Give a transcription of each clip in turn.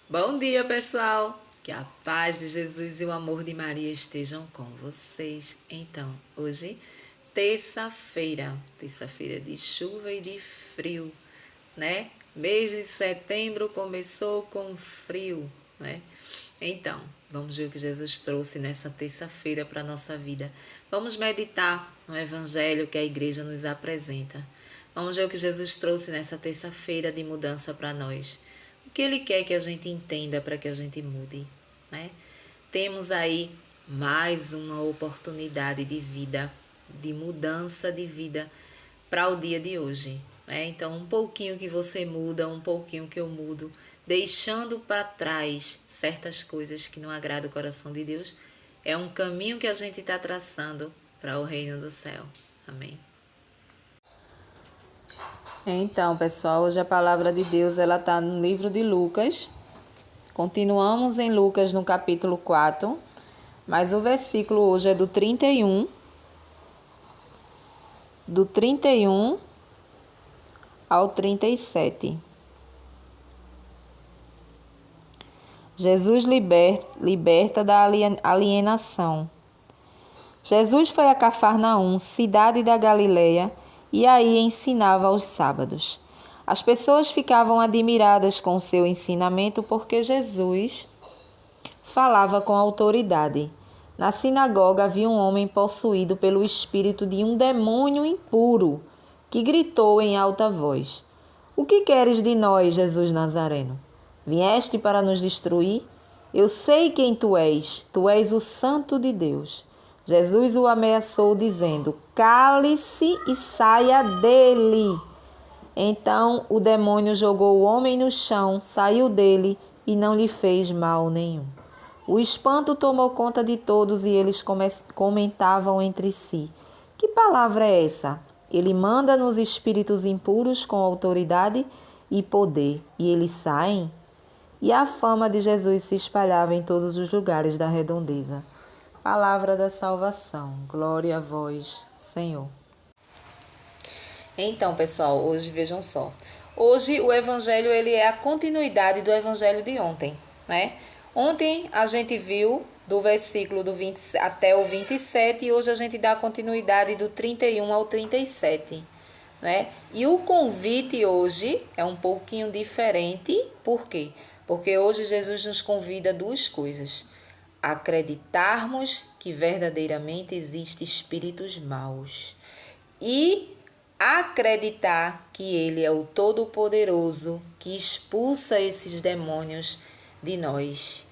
Bom dia, pessoal! Que a paz de Jesus e o amor de Maria estejam com vocês. Então, hoje, terça-feira de chuva e de frio, né? Mês de setembro começou com frio, né? Então, vamos ver o que Jesus trouxe nessa terça-feira para a nossa vida. Vamos meditar no Evangelho que a igreja nos apresenta. Vamos ver o que Jesus trouxe nessa terça-feira de mudança para nós. O que Ele quer que a gente entenda para que a gente mude, né? Temos aí mais uma oportunidade de vida, de mudança de vida para o dia de hoje, né? Então, um pouquinho que você muda, um pouquinho que eu mudo, deixando para trás certas coisas que não agradam o coração de Deus, é um caminho que a gente está traçando para o reino do céu. Amém. Então, pessoal, hoje a palavra de Deus ela está no livro de Lucas. Continuamos em Lucas no capítulo 4, mas o versículo hoje é do 31 ao 37. Jesus liberta da alienação. Jesus foi a Cafarnaum, cidade da Galileia, e aí ensinava aos sábados. As pessoas ficavam admiradas com seu ensinamento porque Jesus falava com autoridade. Na sinagoga havia um homem possuído pelo espírito de um demônio impuro, que gritou em alta voz: "O que queres de nós, Jesus Nazareno? Vieste para nos destruir? Eu sei quem tu és o Santo de Deus." Jesus o ameaçou, dizendo: "Cale-se e saia dele." Então o demônio jogou o homem no chão, saiu dele e não lhe fez mal nenhum. O espanto tomou conta de todos e eles comentavam entre si: "Que palavra é essa? Ele manda nos espíritos impuros com autoridade e poder, e eles saem?" E a fama de Jesus se espalhava em todos os lugares da redondeza. Palavra da salvação. Glória a vós, Senhor. Então, pessoal, hoje vejam só. Hoje o evangelho ele é a continuidade do evangelho de ontem, né? Ontem a gente viu do versículo do 20 até o 27 e hoje a gente dá a continuidade do 31 ao 37, né? E o convite hoje é um pouquinho diferente. Por quê? Porque hoje Jesus nos convida a duas coisas: acreditarmos que verdadeiramente existem espíritos maus e acreditar que Ele é o Todo-Poderoso que expulsa esses demônios de nós.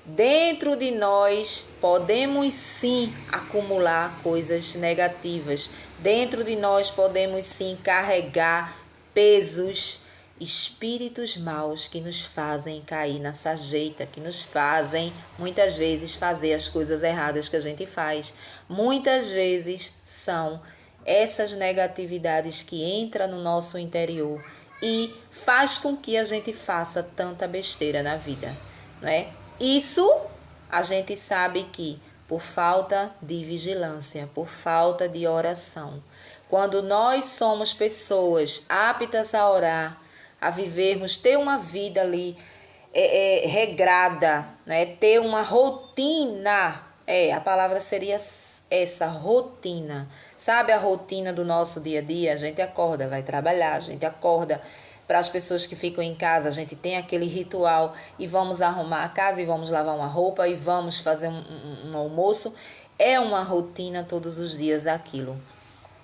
Dentro de nós podemos sim acumular coisas negativas. Dentro de nós podemos sim carregar pesos, espíritos maus que nos fazem cair na sarjeta, que nos fazem muitas vezes fazer as coisas erradas que a gente faz. Muitas vezes são essas negatividades que entram no nosso interior e faz com que a gente faça tanta besteira na vida, não é? Isso a gente sabe que por falta de vigilância, por falta de oração. Quando nós somos pessoas aptas a orar, a vivermos, ter uma vida ali regrada, né? Ter uma rotina, a palavra seria essa, rotina. Sabe a rotina do nosso dia a dia? A gente acorda, vai trabalhar, a gente acorda. Para as pessoas que ficam em casa, a gente tem aquele ritual e vamos arrumar a casa e vamos lavar uma roupa e vamos fazer um almoço. É uma rotina todos os dias aquilo.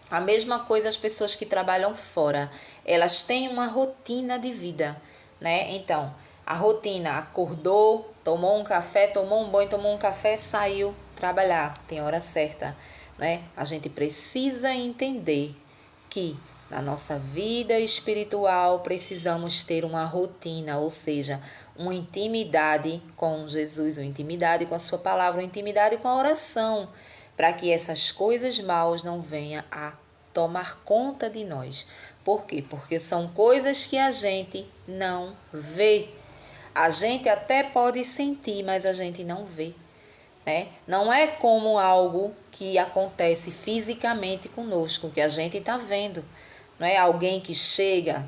A mesma coisa as pessoas que trabalham fora, elas têm uma rotina de vida, né? Então, a rotina: acordou, tomou um café, tomou um banho, tomou um café, saiu trabalhar, tem hora certa, né? A gente precisa entender que na nossa vida espiritual precisamos ter uma rotina, ou seja, uma intimidade com Jesus, uma intimidade com a sua palavra, uma intimidade com a oração, para que essas coisas maus não venham a tomar conta de nós. Por quê? Porque são coisas que a gente não vê. A gente até pode sentir, mas a gente não vê, né? Não é como algo que acontece fisicamente conosco, que a gente está vendo. Não é alguém que chega,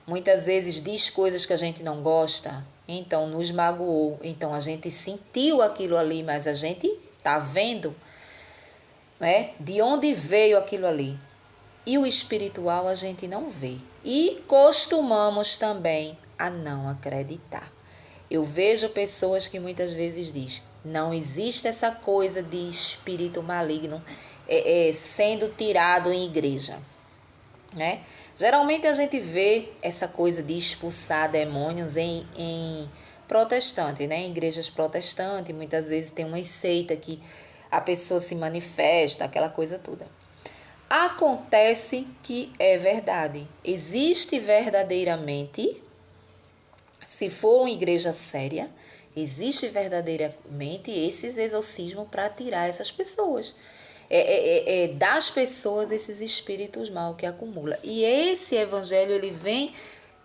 muitas vezes diz coisas que a gente não gosta, então nos magoou, então a gente sentiu aquilo ali, mas a gente tá vendo, né, de onde veio aquilo ali. E o espiritual a gente não vê. E costumamos também a não acreditar. Eu vejo pessoas que muitas vezes dizem, não existe essa coisa de espírito maligno sendo tirado em igreja, né? Geralmente a gente vê essa coisa de expulsar demônios em protestante, né? Em igrejas protestantes, muitas vezes tem uma seita que a pessoa se manifesta, aquela coisa toda. Acontece que é verdade. Existe verdadeiramente, se for uma igreja séria, existe verdadeiramente esses exorcismos para tirar essas pessoas. Das pessoas esses espíritos maus que acumula. E esse evangelho, ele vem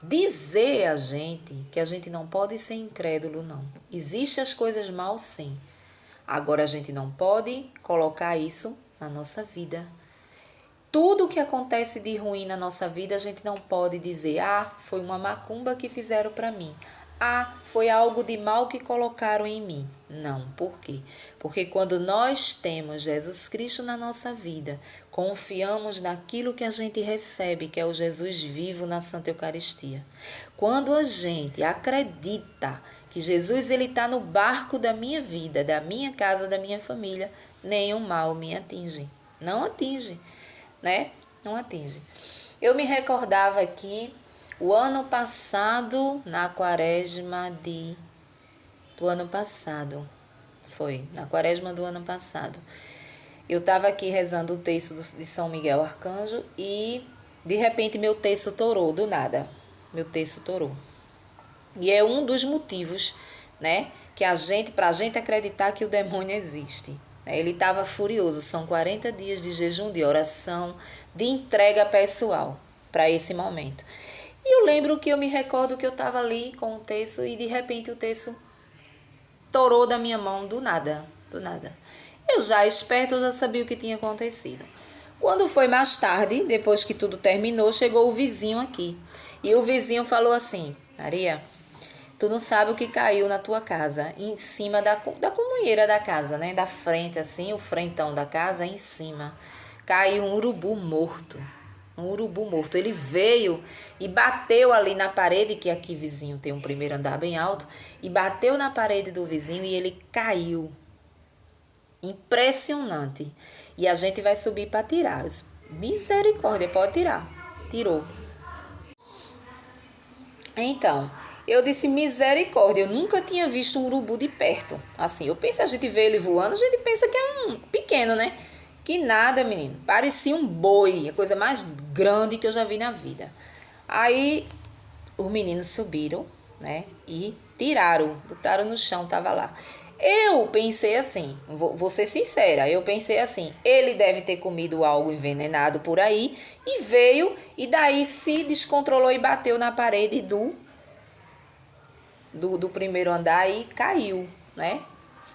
dizer a gente que a gente não pode ser incrédulo, não. Existem as coisas mal, sim. Agora a gente não pode colocar isso na nossa vida. Tudo que acontece de ruim na nossa vida, a gente não pode dizer, foi uma macumba que fizeram para mim. Foi algo de mal que colocaram em mim. Não, por quê? Porque quando nós temos Jesus Cristo na nossa vida, confiamos naquilo que a gente recebe, que é o Jesus vivo na Santa Eucaristia. Quando a gente acredita que Jesus está no barco da minha vida, da minha casa, da minha família, nenhum mal me atinge. Não atinge, né? Não atinge. Eu me recordava aqui, o ano passado, na quaresma do ano passado, na quaresma do ano passado, eu estava aqui rezando o texto de São Miguel Arcanjo e, de repente, meu texto torou, do nada. Meu texto torou. E é um dos motivos, né, que pra gente acreditar que o demônio existe. Ele estava furioso, são 40 dias de jejum, de oração, de entrega pessoal para esse momento. E eu lembro que eu me recordo que eu estava ali com o texto e de repente o texto torou da minha mão do nada, do nada. Eu já esperto, eu já sabia o que tinha acontecido. Quando foi mais tarde, depois que tudo terminou, chegou o vizinho aqui. E o vizinho falou assim, Maria, tu não sabe o que caiu na tua casa, em cima da comunheira da casa, né? Da frente, assim, o frentão da casa, em cima. Caiu um urubu morto. Um urubu morto. Ele veio e bateu ali na parede, que aqui vizinho tem um primeiro andar bem alto, e bateu na parede do vizinho e ele caiu. Impressionante. E a gente vai subir para tirar. Misericórdia, pode tirar. Tirou. Então, eu disse misericórdia, eu nunca tinha visto um urubu de perto. Assim, eu penso, a gente vê ele voando, a gente pensa que é um pequeno, né? Que nada, menino. Parecia um boi, a coisa mais grande que eu já vi na vida. Aí, os meninos subiram, né? E tiraram, botaram no chão, tava lá. Eu pensei assim, vou ser sincera, eu pensei assim, ele deve ter comido algo envenenado por aí e veio e daí se descontrolou e bateu na parede do primeiro andar e caiu, né?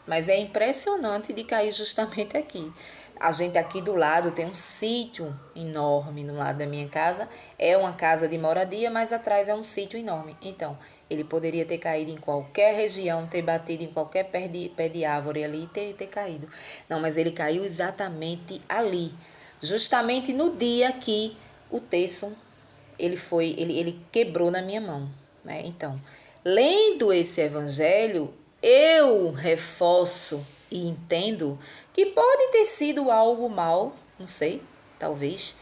Mas é impressionante de cair justamente aqui. A gente aqui do lado tem um sítio enorme no lado da minha casa. É uma casa de moradia, mas atrás é um sítio enorme. Então, ele poderia ter caído em qualquer região, ter batido em qualquer pé de árvore ali e ter caído. Não, mas ele caiu exatamente ali. Justamente no dia que o terço, ele quebrou na minha mão, né? Então, lendo esse evangelho, eu reforço e entendo que pode ter sido algo mal, não sei, talvez,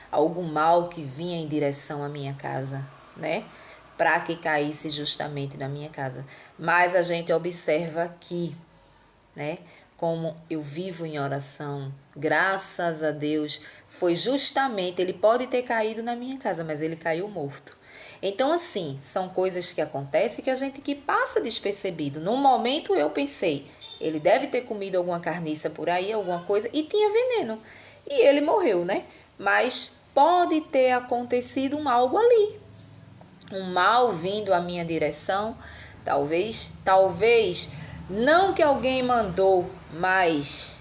algo mal que vinha em direção à minha casa, né? Para que caísse justamente na minha casa. Mas a gente observa aqui, né? Como eu vivo em oração, graças a Deus, foi justamente, ele pode ter caído na minha casa, mas ele caiu morto. Então, assim, são coisas que acontecem que a gente que passa despercebido. No momento eu pensei, ele deve ter comido alguma carniça por aí, alguma coisa, e tinha veneno. E ele morreu, né? Mas pode ter acontecido algo ali. Um mal vindo à minha direção, talvez, não que alguém mandou, mas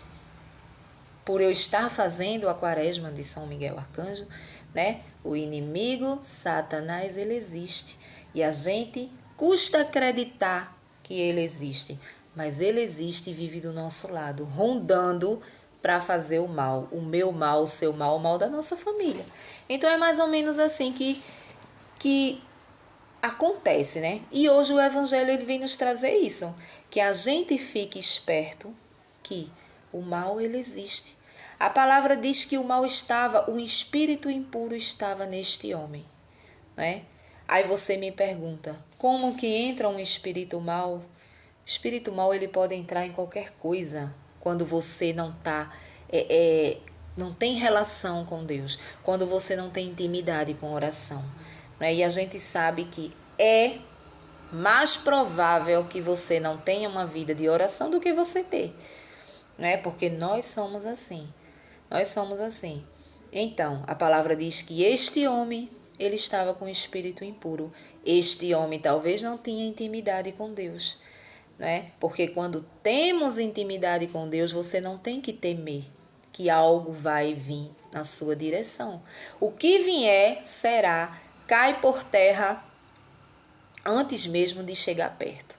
por eu estar fazendo a quaresma de São Miguel Arcanjo, né? O inimigo, Satanás, ele existe. E a gente Custa acreditar que ele existe, mas ele existe e vive do nosso lado, rondando para fazer o mal, o meu mal, o seu mal, o mal da nossa família. Então é mais ou menos assim que acontece, né? E hoje o Evangelho ele vem nos trazer isso, que a gente fique esperto que o mal ele existe. A palavra diz que o mal estava, o espírito impuro estava neste homem, né? Aí você me pergunta, como que entra um espírito mal? O espírito mal ele pode entrar em qualquer coisa quando você não está não tem relação com Deus, quando você não tem intimidade com oração, né? E a gente sabe que é mais provável que você não tenha uma vida de oração do que você ter, né? Porque nós somos assim. Nós somos assim. Então, a palavra diz que este homem, ele estava com o espírito impuro. Este homem talvez não tinha intimidade com Deus, né? Porque quando temos intimidade com Deus, você não tem que temer que algo vai vir na sua direção. O que vier será, cai por terra antes mesmo de chegar perto,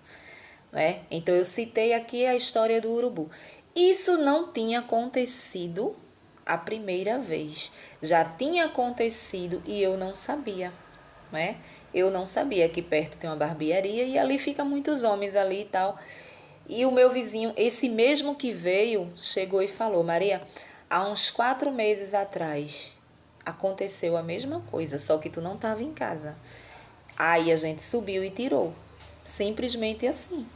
né? Então eu citei aqui a história do urubu. Isso não tinha acontecido a primeira vez. Já tinha acontecido e eu não sabia, né? Eu não sabia que perto tem uma barbearia e ali fica muitos homens ali e tal. E o meu vizinho, esse mesmo que veio, chegou e falou: Maria, há uns 4 meses atrás aconteceu a mesma coisa, só que tu não estava em casa. Aí a gente subiu e tirou. Simplesmente assim.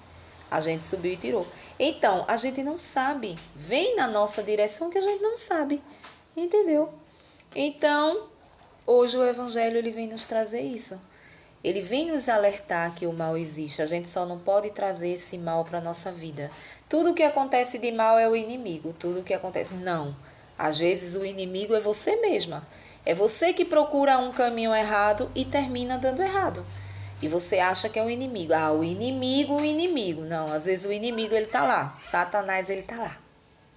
A gente subiu e tirou. Então, a gente não sabe. Vem na nossa direção que a gente não sabe. Entendeu? Então, hoje o Evangelho ele vem nos trazer isso. Ele vem nos alertar que o mal existe. A gente só não pode trazer esse mal para a nossa vida. Tudo que acontece de mal é o inimigo. Tudo que acontece... Não. Às vezes o inimigo é você mesma. É você que procura um caminho errado e termina dando errado. E você acha que é o inimigo. Ah, o inimigo, o inimigo. Não, às vezes o inimigo ele tá lá. Satanás ele tá lá,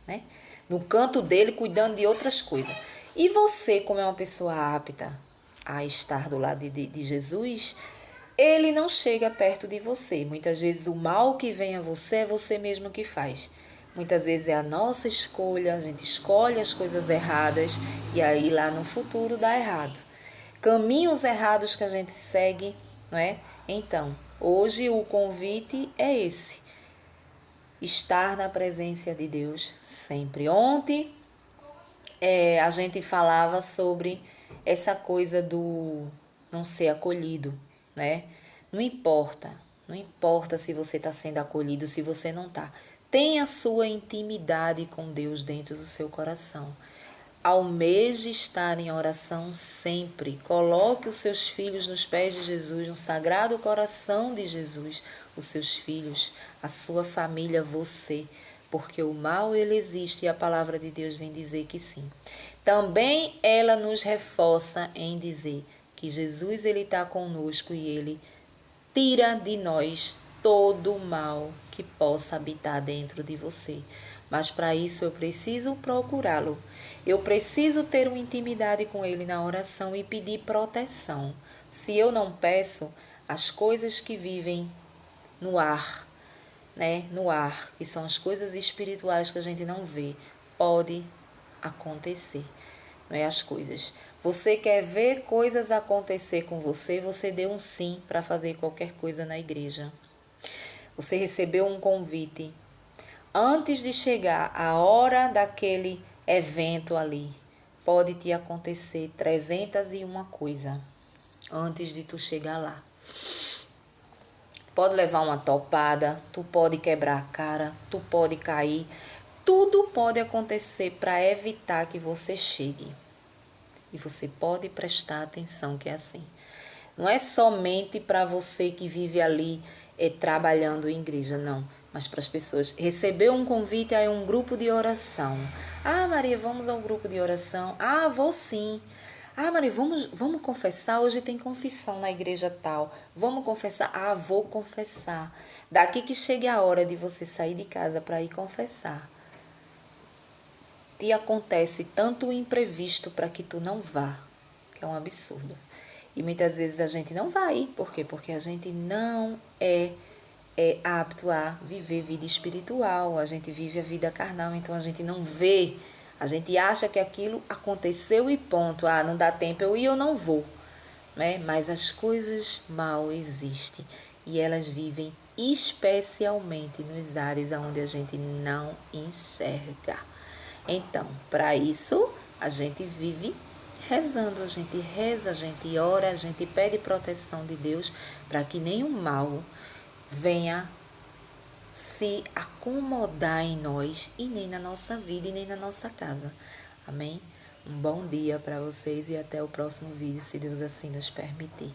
né? No canto dele cuidando de outras coisas. E você, como é uma pessoa apta a estar do lado de Jesus, ele não chega perto de você. Muitas vezes o mal que vem a você é você mesmo que faz. Muitas vezes é a nossa escolha, a gente escolhe as coisas erradas e aí lá no futuro dá errado. Caminhos errados que a gente segue, não é? Então, hoje o convite é esse: estar na presença de Deus sempre. Ontem a gente falava sobre essa coisa do não ser acolhido, né? Não importa, não importa se você está sendo acolhido, se você não está. Tenha a sua intimidade com Deus dentro do seu coração. Almeje estar em oração sempre. Coloque os seus filhos nos pés de Jesus, no sagrado coração de Jesus, os seus filhos, a sua família, você. Porque o mal ele existe e a palavra de Deus vem dizer que sim. Também ela nos reforça em dizer que Jesus ele está conosco e ele tira de nós todo o mal que possa habitar dentro de você. Mas para isso eu preciso procurá-lo. Eu preciso ter uma intimidade com ele na oração e pedir proteção. Se eu não peço, as coisas que vivem no ar, né? No ar, que são as coisas espirituais que a gente não vê, pode acontecer, não é as coisas. Você quer ver coisas acontecer com você, você deu um sim para fazer qualquer coisa na igreja. Você recebeu um convite. Antes de chegar a hora daquele evento ali, pode te acontecer 301 coisa antes de tu chegar lá. Pode levar uma topada, tu pode quebrar a cara, tu pode cair. Tudo pode acontecer para evitar que você chegue. E você pode prestar atenção que é assim. Não é somente para você que vive ali trabalhando em igreja, não. Mas para as pessoas. Recebeu um convite a um grupo de oração. Ah, Maria, vamos ao grupo de oração. Ah, vou sim. Ah, Maria, vamos confessar. Hoje tem confissão na igreja tal. Vamos confessar. Ah, vou confessar. Daqui que chegue a hora de você sair de casa para ir confessar. Te acontece tanto o imprevisto para que tu não vá, que é um absurdo. E muitas vezes a gente não vai. Por quê? Porque a gente não é apto a viver vida espiritual. A gente vive a vida carnal, então a gente não vê. A gente acha que aquilo aconteceu e ponto. Ah, não dá tempo, eu ir, eu não vou. Né? Mas as coisas mal existem e elas vivem especialmente nos ares onde a gente não enxerga. Então, para isso, a gente vive rezando, a gente reza, a gente ora, a gente pede proteção de Deus para que nenhum mal venha se acomodar em nós e nem na nossa vida e nem na nossa casa. Amém? Um bom dia para vocês e até o próximo vídeo, se Deus assim nos permitir.